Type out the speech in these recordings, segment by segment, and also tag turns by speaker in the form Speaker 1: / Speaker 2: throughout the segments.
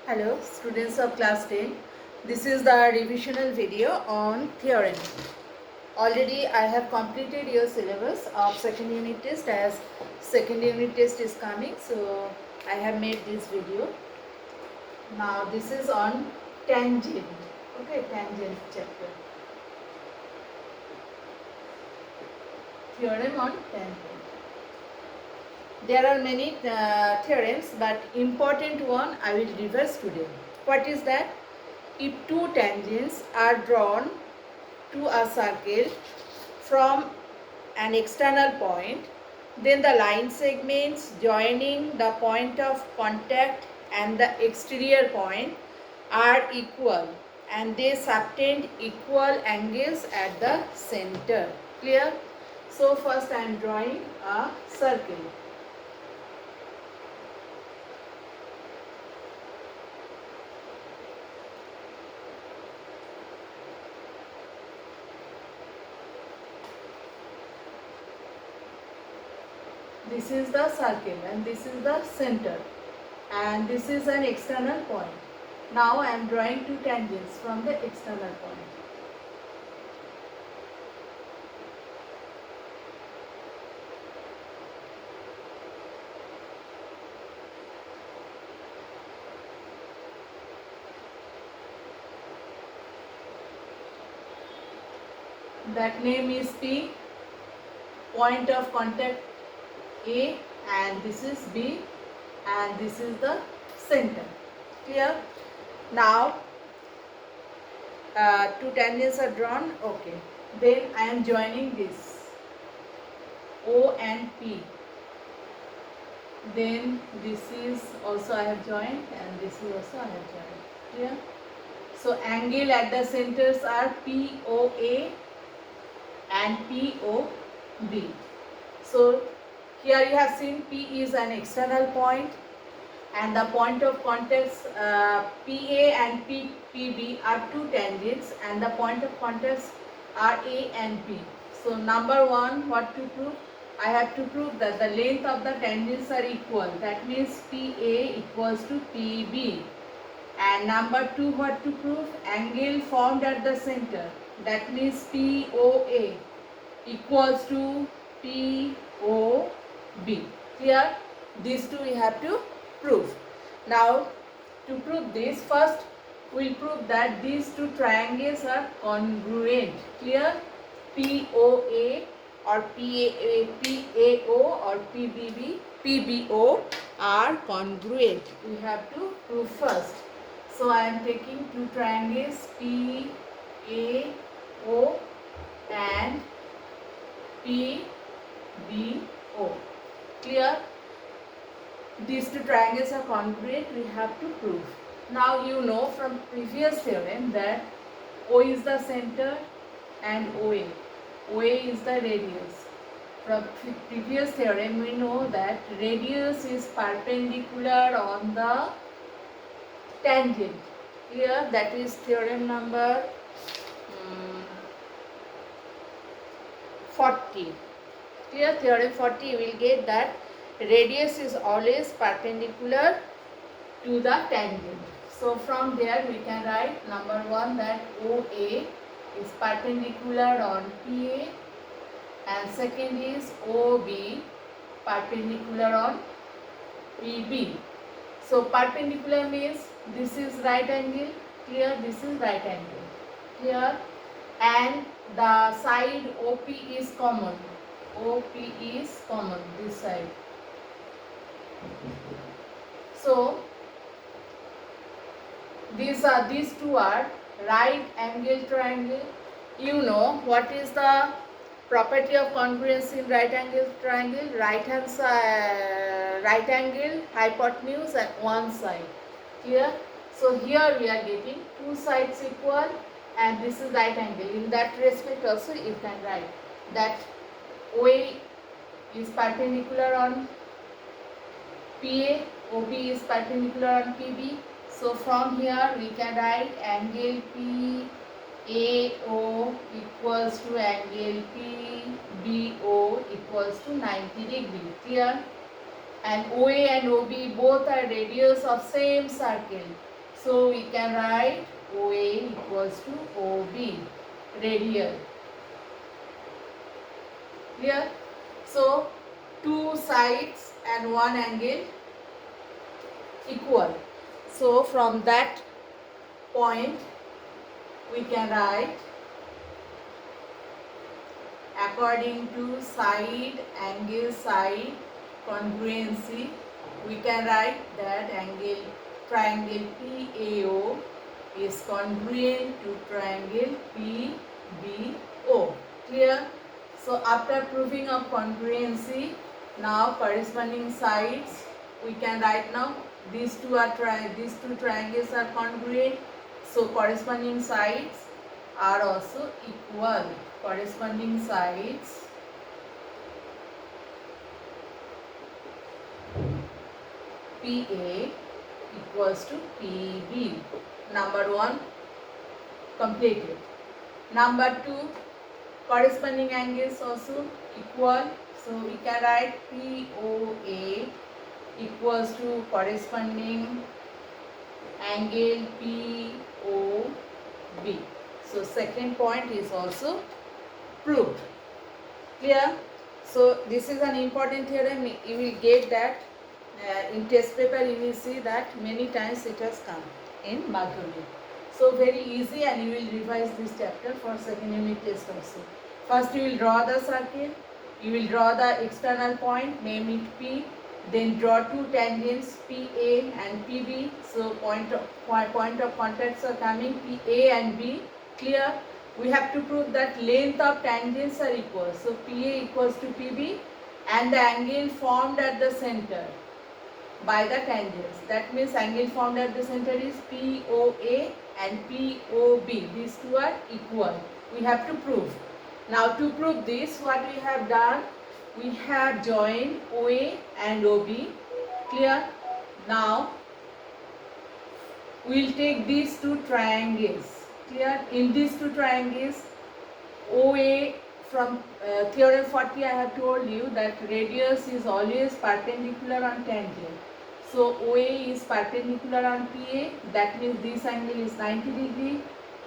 Speaker 1: Hello students of class 10. This is the revisional video on theorem. Already I have completed your syllabus of second unit test as second unit test is coming. So I have made this video. Now this is on tangent. Okay, tangent chapter. Theorem on tangent. There are many theorems, but important one I will reverse today. What is that? If two tangents are drawn to a circle from an external point, then the line segments joining the point of contact and the exterior point are equal and they subtend equal angles at the center. Clear? So first I am drawing a circle. This is the circle and this is the center and this is an external point. Now I am drawing two tangents from the external point. That name is P, point of contact A, and this is B, and this is the center. Clear? Now two tangents are drawn. Okay, then I am joining this O and P. Then this is also I have joined and this is also I have joined. Clear? So angle at the centers are POA and POB. So here you have seen P is an external point and the point of contact PA and PB are two tangents and the point of contact are A and B. So number one, what to prove? I have to prove that the length of the tangents are equal. That means PA equals to PB. And number two, what to prove? Angle formed at the center. That means POA equals to POB. Clear? These two we have to prove. Now to prove this, first we will prove that these two triangles are congruent. Clear? POA or PAO or PBO are congruent. We have to prove first. So I am taking two triangles PAO and PBO. Clear? These two triangles are congruent, we have to prove. Now you know from previous theorem that O is the center and OA. OA is the radius. From previous theorem we know that radius is perpendicular on the tangent. Clear? That is theorem number 40. Clear? Theorem 40 you will get that radius is always perpendicular to the tangent. So from there we can write number one that OA is perpendicular on PA and second is OB perpendicular on PB. So perpendicular means this is right angle. Clear? This is right angle. Clear? And the side OP is common. OP is common, this side. So these two are right angle triangle. You know what is the property of congruence in right angle triangle? Right angle hypotenuse at one side. Clear? So here we are getting two sides equal and this is right angle. In that respect also you can write that OA is perpendicular on PA, OB is perpendicular on PB. So from here we can write angle PAO equals to angle PBO equals to 90 degree. Clear? And OA and OB both are radius of same circle. So we can write OA equals to OB, radial. Clear? So two sides and one angle equal. So from that point we can write, according to side angle side congruency, we can write that angle triangle PAO is congruent to triangle PBO. Clear? So after proving of congruency, now corresponding sides we can write. Now these two triangles are congruent, so corresponding sides are also equal. Corresponding sides PA equals to PB. Number 1 completed. Number 2, corresponding angles also equal. So we can write POA equals to corresponding angle POB. So second point is also proved. Clear? So this is an important theorem. You will get that in test paper. You will see that many times it has come in Madhyamik. So very easy, and you will revise this chapter for second unit test also. First you will draw the circle. You will draw the external point, name it P. Then draw two tangents PA and PB. So point of contacts are coming PA and B. Clear? We have to prove that length of tangents are equal. So PA equals to PB and the angle formed at the center by the tangents. That means angle formed at the center is POA and POB. These two are equal. We have to prove. Now to prove this, what we have done, we have joined OA and OB. Clear? Now we will take these two triangles. Clear? In these two triangles, OA, from theorem 40 I have told you that radius is always perpendicular on tangent. So OA is perpendicular on PA, that means this angle is 90 degree.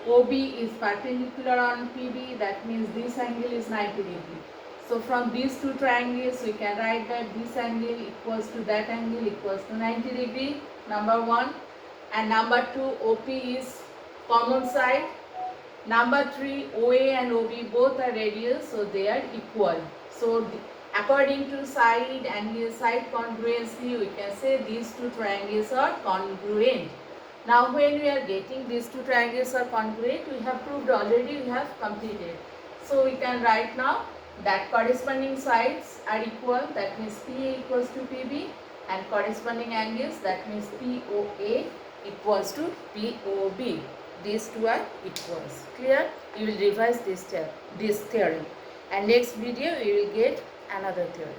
Speaker 1: OB is perpendicular on PB, that means this angle is 90 degree. So from these two triangles we can write that this angle equals to that angle equals to 90 degree, number 1. And number 2, OP is common side. Number 3, OA and OB both are radial, so they are equal. So according to side angle side congruency, we can say these two triangles are congruent. Now when we are getting these two triangles are congruent, we have proved already, we have completed. So we can write now that corresponding sides are equal, that means PA equals to PB, and corresponding angles, that means POA equals to POB. These two are equals. Clear? You will revise this theorem, and next video you will get another theorem.